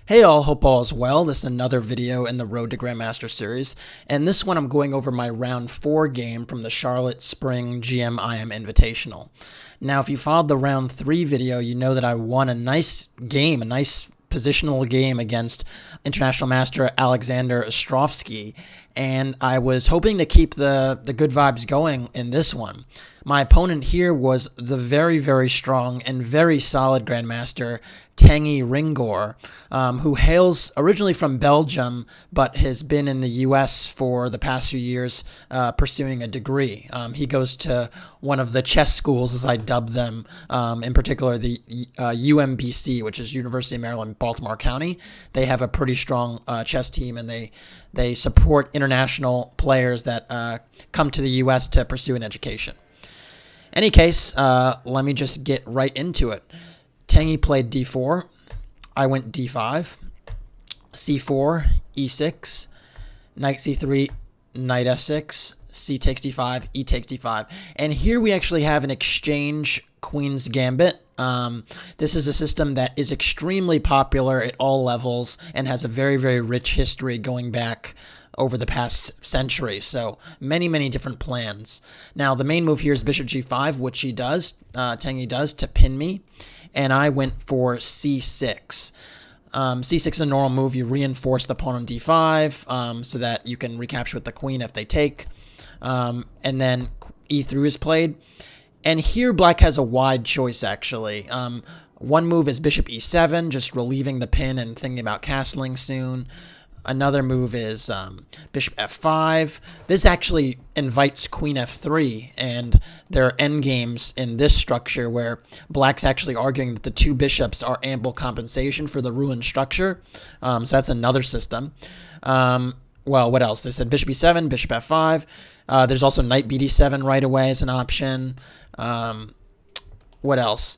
Hey all, hope all is well. This is another video in the Road to Grandmaster series, and this one I'm going over my round 4 game from the Charlotte Spring GM-IM Invitational. Now, if you followed the round 3 video, you know that I won a nice game, a nice positional game against International Master Alexander Ostrovsky, and I was hoping to keep the good vibes going in this one. My opponent here was the very, very strong and very solid Grandmaster Tanguy Ringoir, who hails originally from Belgium, but has been in the U.S. for the past few years pursuing a degree. He goes to one of the chess schools, as I dub them, in particular the UMBC, which is University of Maryland, Baltimore County. They have a pretty strong chess team, and they support international players that come to the U.S. to pursue an education. Any case, let me just get right into it. Tanguy played d4. I went d5, c4, e6, knight c3, knight f6, c takes d5, e takes d5. And here we actually have an exchange queen's gambit. This is a system that is extremely popular at all levels and has a very, very rich history going back over the past century. So many different plans. Now, the main move here is bishop g5, which he does, Tanguy does, to pin me. And I went for c6. C6 is a normal move. You reinforce the pawn on d5 so that you can recapture with the queen if they take. And then e3 is played. And here black has a wide choice, actually. One move is bishop e7, just relieving the pin and thinking about castling soon. Another move is bishop f5. This actually invites queen f3, and there are endgames in this structure where black's actually arguing that the two bishops are ample compensation for the ruined structure. So that's another system. Well, what else? They said bishop e7, bishop f5. There's also knight bd7 right away as an option. What else?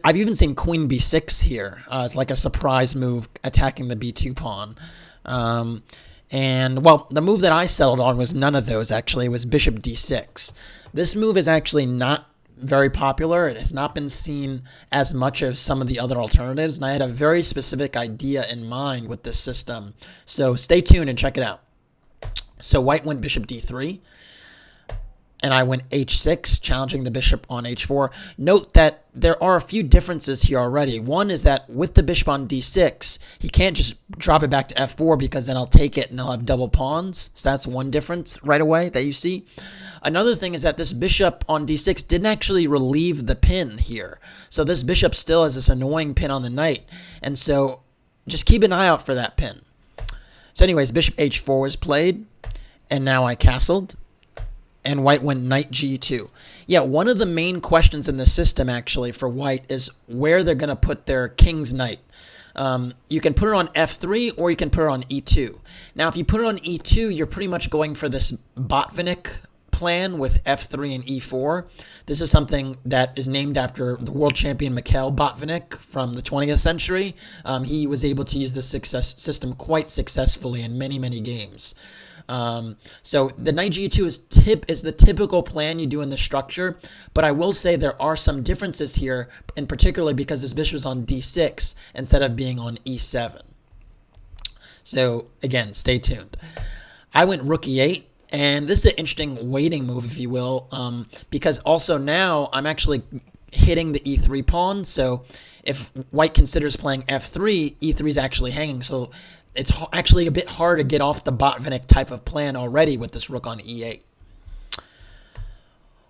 I've even seen queen b6 here. It's like a surprise move attacking the b2 pawn. And, well, the move that I settled on was none of those, actually. It was bishop d6. This move is actually not very popular. It has not been seen as much as some of the other alternatives, and I had a very specific idea in mind with this system. So stay tuned and check it out. So white went bishop d3. And I went h6, challenging the bishop on h4. Note that there are a few differences here already. One is that with the bishop on d6, he can't just drop it back to f4 because then I'll take it and I'll have double pawns. So that's one difference right away that you see. Another thing is that this bishop on d6 didn't actually relieve the pin here. So this bishop still has this annoying pin on the knight. And so just keep an eye out for that pin. So anyways, bishop h4 was played, and now I castled. And white went knight g2. Yeah, one of the main questions in the system, actually, for white is where they're going to put their king's knight. You can put it on f3 or you can put it on e2. Now, if you put it on e2, you're pretty much going for this Botvinnik plan with f3 and e4. This is something that is named after the world champion Mikhail Botvinnik from the 20th century. He was able to use this system quite successfully in many games. So the knight g2 is the typical plan you do in the structure, but I will say there are some differences here, in particular because this bishop is on d6 instead of being on e7. So again, stay tuned. I went rook e8, and this is an interesting waiting move, if you will, because also now I'm actually hitting the e3 pawn, so if white considers playing f3, e3 is actually hanging, so it's actually a bit hard to get off the Botvinnik type of plan already with this rook on e8.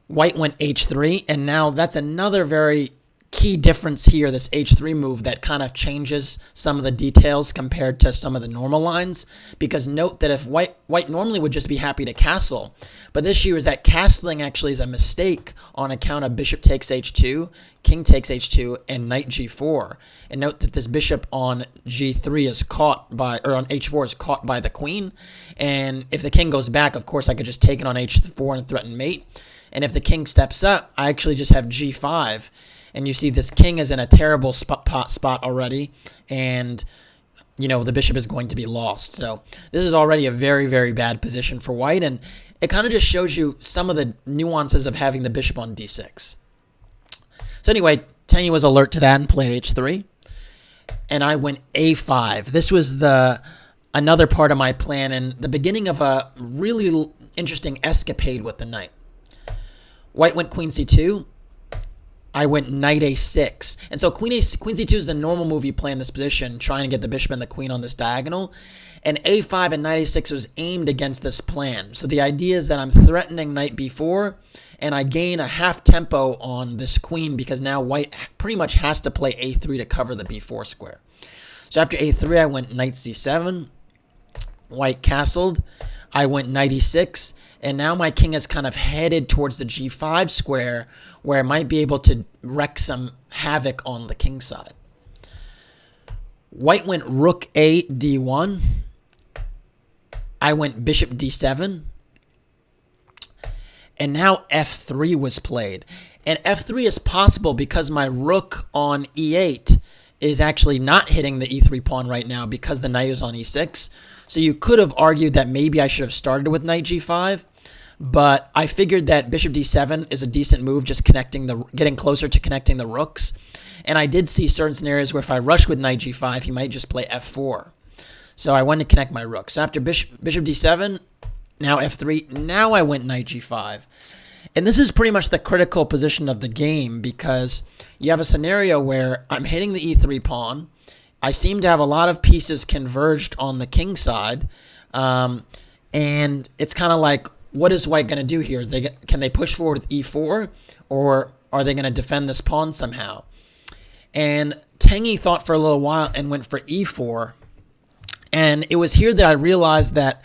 White went h3, and now that's another very key difference here, this h3 move that kind of changes some of the details compared to some of the normal lines, because note that if white normally would just be happy to castle, but this issue is that castling actually is a mistake on account of bishop takes h2, king takes h2, and knight g4. And note that this bishop on g3 is caught by, or on h4 is caught by the queen, and if the king goes back, of course I could just take it on h4 and threaten mate, and if the king steps up, I actually just have g5. And you see this king is in a terrible spot already, and you know the bishop is going to be lost. So this is already a very bad position for white, and it kind of just shows you some of the nuances of having the bishop on d6. So anyway, Tanguy was alert to that and played h3. and I went a5. This was another part of my plan and the beginning of a really interesting escapade with the knight. White went queen c2. I went knight a6. And so queen c2 is the normal move you play in this position, trying to get the bishop and the queen on this diagonal. And a5 and knight a6 was aimed against this plan. So the idea is that I'm threatening knight b4, and I gain a half tempo on this queen because now white pretty much has to play a3 to cover the b4 square. So after a3, I went knight c7. White castled. I went knight e6. And now my king is kind of headed towards the g5 square where I might be able to wreak some havoc on the king side. White went rook a d1. I went bishop d7. And now f3 was played. And f3 is possible because my rook on e8 is actually not hitting the e3 pawn right now because the knight is on e6. So you could have argued that maybe I should have started with knight g5. But I figured that bishop d7 is a decent move, just getting closer to connecting the rooks. And I did see certain scenarios where if I rush with knight g5, he might just play f4. So I wanted to connect my rooks. So after bishop d7, now f3, now I went knight g5. And this is pretty much the critical position of the game because you have a scenario where I'm hitting the e3 pawn. I seem to have a lot of pieces converged on the king side. And it's kind of like, what is white going to do here? Can they push forward with e4, or are they going to defend this pawn somehow? And Tanguy thought for a little while and went for e4. And it was here that I realized that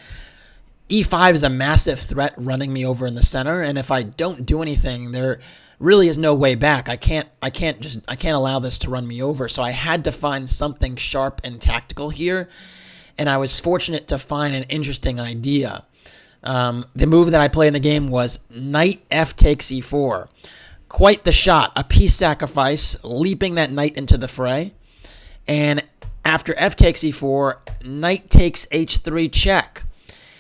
e5 is a massive threat running me over in the center. And if I don't do anything, there really is no way back. I can't allow this to run me over. So I had to find something sharp and tactical here. And I was fortunate to find an interesting idea. The move that I played in the game was knight f takes e4. Quite the shot, a piece sacrifice, leaping that knight into the fray. And after f takes e4, knight takes h3 check.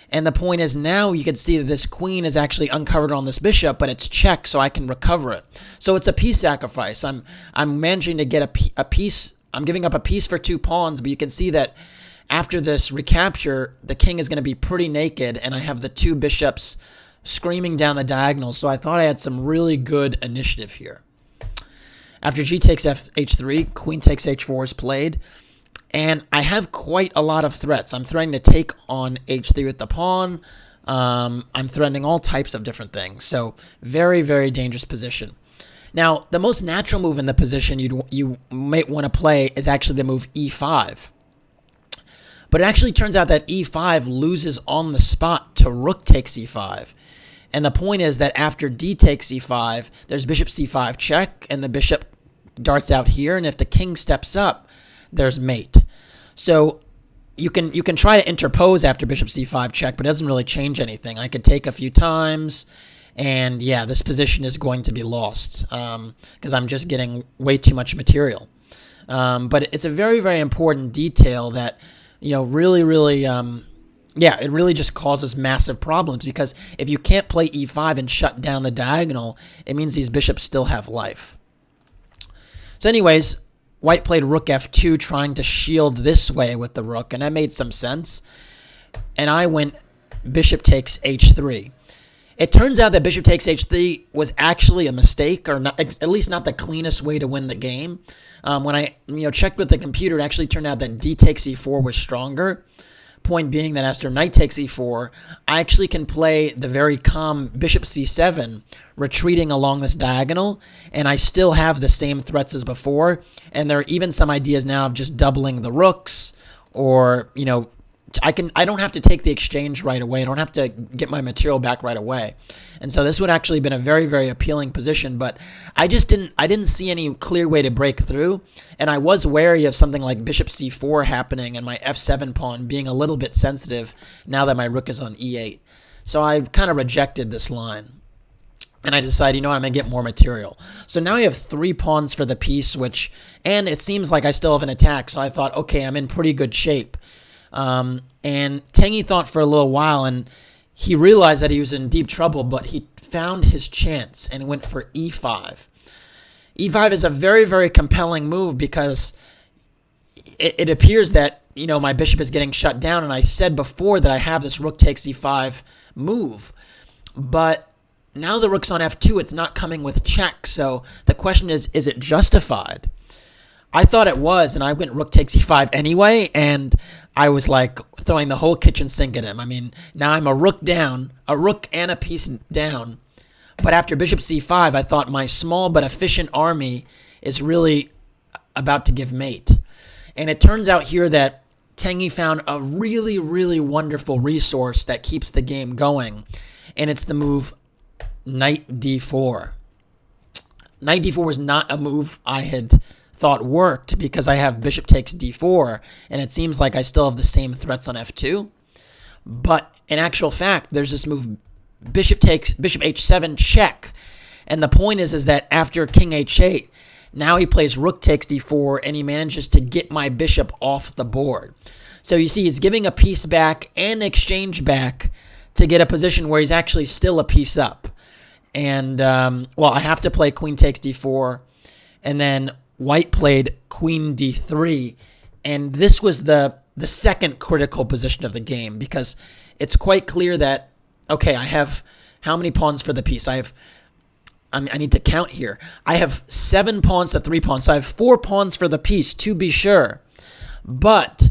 And the point is now you can see that this queen is actually uncovered on this bishop, but it's check, so I can recover it. So it's a piece sacrifice. I'm managing to get a piece. I'm giving up a piece for 2 pawns, but you can see that after this recapture, the king is going to be pretty naked, and I have the 2 bishops screaming down the diagonal, so I thought I had some really good initiative here. After g takes h3, queen takes h4 is played, and I have quite a lot of threats. I'm threatening to take on h3 with the pawn. I'm threatening all types of different things, so very, very dangerous position. Now, the most natural move in the position you might want to play is actually the move e5. But it actually turns out that e5 loses on the spot to rook takes e5. And the point is that after d takes e5, there's bishop c5 check, and the bishop darts out here. And if the king steps up, there's mate. So you can try to interpose after bishop c5 check, but it doesn't really change anything. I could take a few times, and yeah, this position is going to be lost because I'm just getting way too much material. But it's a very, very important detail that really, it really just causes massive problems because if you can't play e5 and shut down the diagonal, it means these bishops still have life. So anyways, white played rook f2 trying to shield this way with the rook, and that made some sense. And I went bishop takes h3. It turns out that bishop takes h3 was actually a mistake, or not, at least not the cleanest way to win the game. When I checked with the computer, it actually turned out that d takes e4 was stronger. Point being that after knight takes e4, I actually can play the very calm bishop c7, retreating along this diagonal, and I still have the same threats as before. And there are even some ideas now of just doubling the rooks, or I don't have to take the exchange right away. I don't have to get my material back right away. And so this would actually have been a very, very appealing position, but I didn't see any clear way to break through. And I was wary of something like bishop c4 happening and my f7 pawn being a little bit sensitive now that my rook is on e8. So I kind of rejected this line. And I decided, I'm going to get more material. So now I have 3 pawns for the piece, and it seems like I still have an attack. So I thought, okay, I'm in pretty good shape. And Tanguy thought for a little while, and he realized that he was in deep trouble, but he found his chance and went for e5. e5 is a very, very compelling move because it appears that, my bishop is getting shut down, and I said before that I have this rook takes e5 move. But now the rook's on f2, it's not coming with check, so the question is it justified? I thought it was, and I went rook takes e5 anyway, and I was like throwing the whole kitchen sink at him. I mean, now I'm a rook down, a rook and a piece down, but after bishop c5, I thought my small but efficient army is really about to give mate. And it turns out here that Tanguy found a really, really wonderful resource that keeps the game going, and it's the move knight d4. Knight d4 is not a move I had thought worked because I have bishop takes d4, and it seems like I still have the same threats on f2. But in actual fact, there's this move bishop h7 check, and the point is that after king h8, now he plays rook takes d4, and he manages to get my bishop off the board. So you see, he's giving a piece back and exchange back to get a position where he's actually still a piece up. And, I have to play queen takes d4, and then white played queen d3, and this was the second critical position of the game, because it's quite clear that, okay, I have how many pawns for the piece? I need to count here. I have 7 pawns to 3 pawns, so I have 4 pawns for the piece, to be sure. But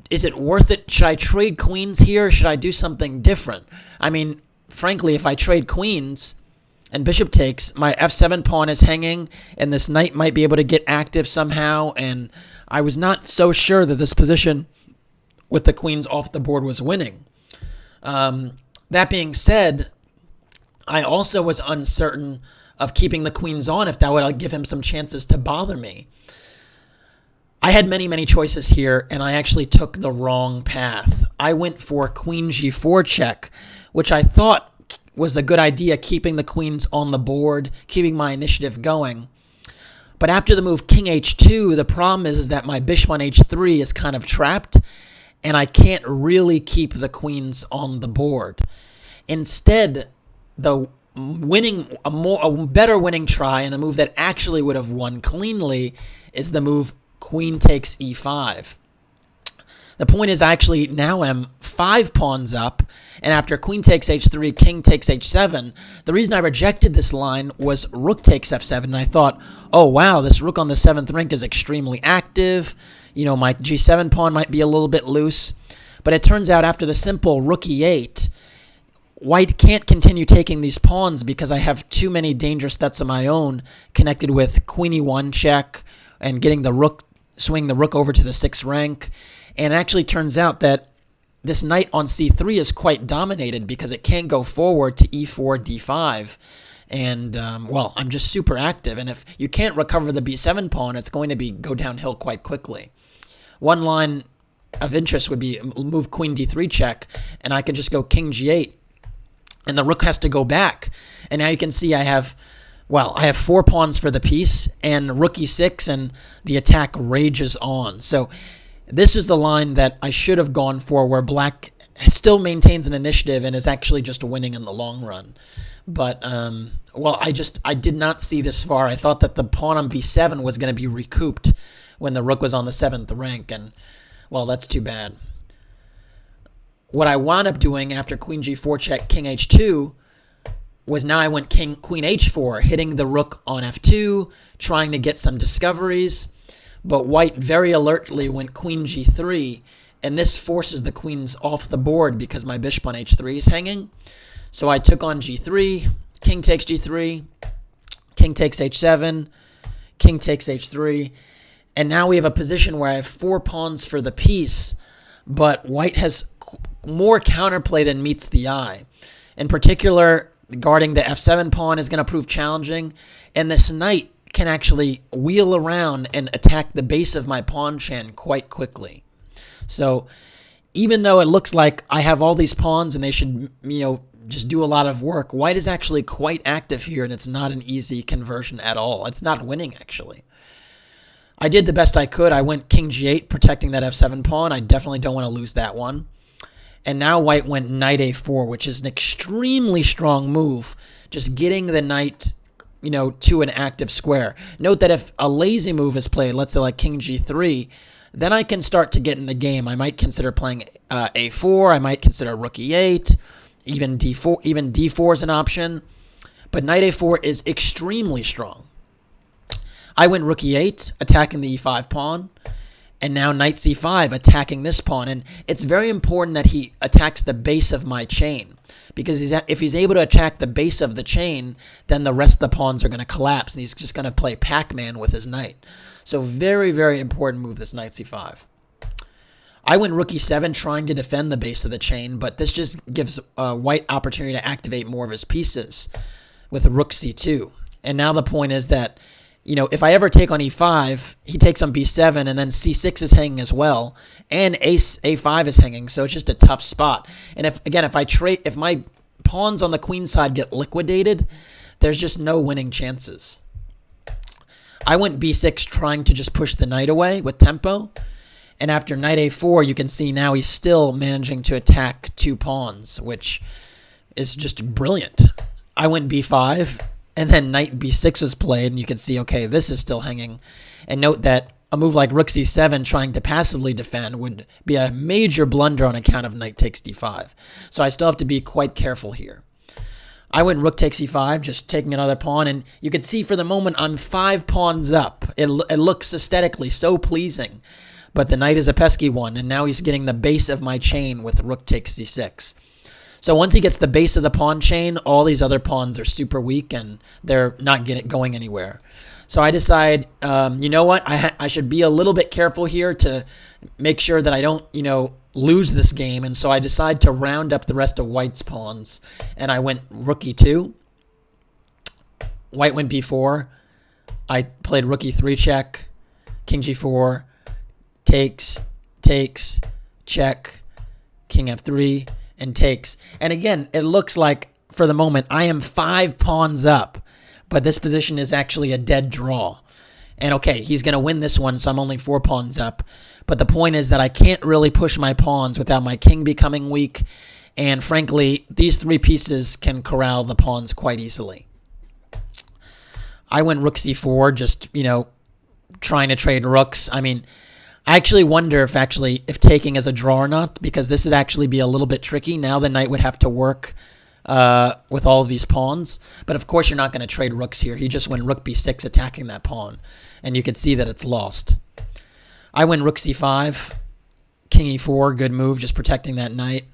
is it worth it? Should I trade queens here, or should I do something different? I mean, frankly, if I trade queens and bishop takes, my f7 pawn is hanging, and this knight might be able to get active somehow, and I was not so sure that this position with the queens off the board was winning. That being said, I also was uncertain of keeping the queens on, if that would give him some chances to bother me. I had many, many choices here, and I actually took the wrong path. I went for queen g4 check, which I thought was a good idea, keeping the queens on the board, keeping my initiative going. But after the move king h2, the problem is that my bishop on h3 is kind of trapped, and I can't really keep the queens on the board. Instead, a better winning try, and the move that actually would have won cleanly, is the move queen takes e5. The point is, I actually now am 5 pawns up, and after queen takes h3, king takes h7, the reason I rejected this line was rook takes f7, and I thought, oh wow, this rook on the 7th rank is extremely active, my g7 pawn might be a little bit loose, but it turns out after the simple rook e8, white can't continue taking these pawns because I have too many dangerous threats of my own connected with queen e1 check and getting the rook, swing the rook over to the 6th rank. And it actually turns out that this knight on c3 is quite dominated because it can't go forward to e4, d5. And, I'm just super active. And if you can't recover the b7 pawn, it's going to go downhill quite quickly. One line of interest would be move queen d3 check, and I could just go king g8. And the rook has to go back. And now you can see I have 4 pawns for the piece, and rook e6, and the attack rages on. So this is the line that I should have gone for, where black still maintains an initiative and is actually just winning in the long run. But, I did not see this far. I thought that the pawn on b7 was going to be recouped when the rook was on the 7th rank, and, that's too bad. What I wound up doing after queen g4 check, king h2, was now I went queen h4, hitting the rook on f2, trying to get some discoveries. But white very alertly went queen g3, and this forces the queens off the board because my bishop on h3 is hanging. So I took on g3, king takes g3, king takes h7, king takes h3, and now we have a position where I have 4 pawns for the piece, but white has more counterplay than meets the eye. In particular, guarding the f7 pawn is going to prove challenging, and this knight can actually wheel around and attack the base of my pawn chain quite quickly. So even though it looks like I have all these pawns and they should, just do a lot of work, white is actually quite active here, and it's not an easy conversion at all. It's not winning, actually. I did the best I could. I went king g8, protecting that f7 pawn. I definitely don't want to lose that one. And now white went knight a4, which is an extremely strong move, just getting the knight to an active square. Note that if a lazy move is played, let's say like king g3, then I can start to get in the game. I might consider playing a4. I might consider rook e8, even d4. Even d4 is an option. But knight a4 is extremely strong. I went rook e8, attacking the e5 pawn. And now knight c5, attacking this pawn. And it's very important that he attacks the base of my chain. Because if he's able to attack the base of the chain, then the rest of the pawns are going to collapse. And he's just going to play Pac-Man with his knight. So very, very important move, this knight c5. I went rook e7, trying to defend the base of the chain. But this just gives white opportunity to activate more of his pieces with rook c2. And now the point is that if I ever take on e5, he takes on b7, and then c6 is hanging as well, and a5 is hanging, so it's just a tough spot. And if my pawns on the queen side get liquidated, there's just no winning chances. I went b6, trying to just push the knight away with tempo, and after knight a4, you can see now he's still managing to attack 2 pawns, which is just brilliant. I went b5. And then knight b6 was played, and you can see, okay, this is still hanging. And note that a move like rook c7 trying to passively defend would be a major blunder on account of knight takes d5. So I still have to be quite careful here. I went rook takes e5, just taking another pawn, and you can see for the moment I'm 5 pawns up. It looks aesthetically so pleasing, but the knight is a pesky one, and now he's getting the base of my chain with rook takes c6. So once he gets the base of the pawn chain, all these other pawns are super weak and they're not going anywhere. So I decide, you know what, I should be a little bit careful here to make sure that I don't, lose this game. And so I decide to round up the rest of white's pawns. And I went rook e2. White went b4. I played rook e3 check, king g4, takes, check, king f3, and takes. And again, it looks like, for the moment, I am 5 pawns up, but this position is actually a dead draw. And okay, he's going to win this one, so I'm only 4 pawns up. But the point is that I can't really push my pawns without my king becoming weak. And frankly, these 3 pieces can corral the pawns quite easily. I went rook c4, just, trying to trade rooks. I mean, I actually wonder if taking is a draw or not, because this would actually be a little bit tricky. Now the knight would have to work with all of these pawns. But of course you're not going to trade rooks here. He just went rook b6 attacking that pawn. And you can see that it's lost. I went rook c5, king e4, good move, just protecting that knight.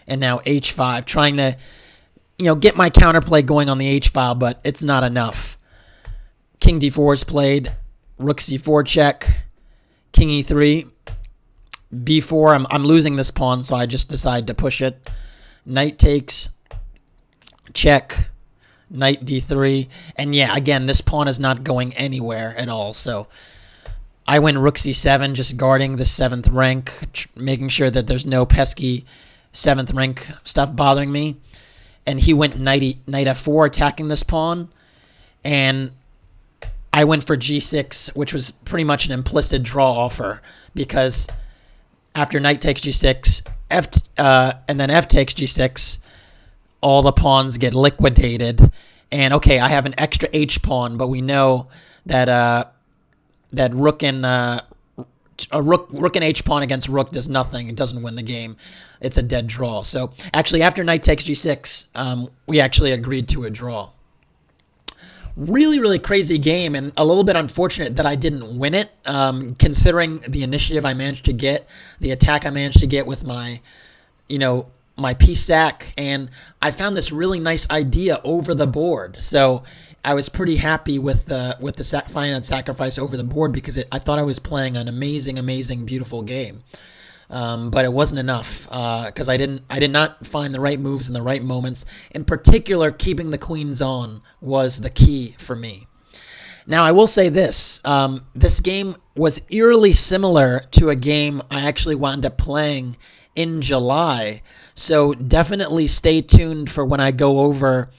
And now h5, trying to get my counterplay going on the h-file, but it's not enough. King d4 is played, rook c4 check, king e3, b4. I'm losing this pawn, so I just decide to push it. Knight takes, check, knight d3. And yeah, again, this pawn is not going anywhere at all. So I went rook c7, just guarding the 7th rank, making sure that there's no pesky 7th rank stuff bothering me. And he went knight f4, attacking this pawn. And I went for g6, which was pretty much an implicit draw offer, because after knight takes g6, and then f takes g6, all the pawns get liquidated. And okay, I have an extra h pawn, but we know that rook and h pawn against rook does nothing. It doesn't win the game. It's a dead draw. So actually, after knight takes g6, we actually agreed to a draw. Really, really crazy game, and a little bit unfortunate that I didn't win it, considering the initiative I managed to get, the attack I managed to get with my, my piece sack, and I found this really nice idea over the board. So I was pretty happy with the finding that sacrifice over the board, because I thought I was playing an amazing, amazing, beautiful game. But it wasn't enough, because I did not find the right moves in the right moments. In particular, keeping the queens on was the key for me. Now, I will say this. This game was eerily similar to a game I actually wound up playing in July. So definitely stay tuned for when I go over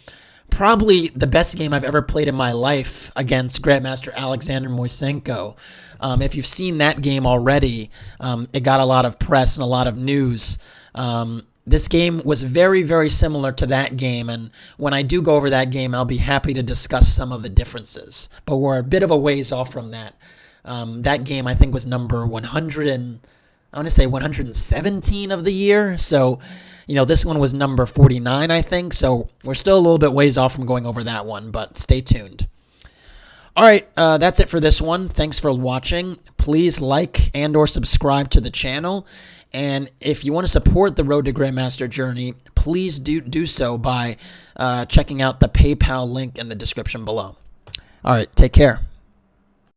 probably the best game I've ever played in my life against Grandmaster Alexander Moisenko. If you've seen that game already, it got a lot of press and a lot of news. This game was very, very similar to that game, and when I do go over that game, I'll be happy to discuss some of the differences. But we're a bit of a ways off from that. That game, I think, was number 100 and I want to say 117 of the year. So, this one was number 49, I think. So we're still a little bit ways off from going over that one, but stay tuned. All right, that's it for this one. Thanks for watching. Please like and or subscribe to the channel. And if you want to support the Road to Grandmaster journey, please do so by checking out the PayPal link in the description below. All right, take care.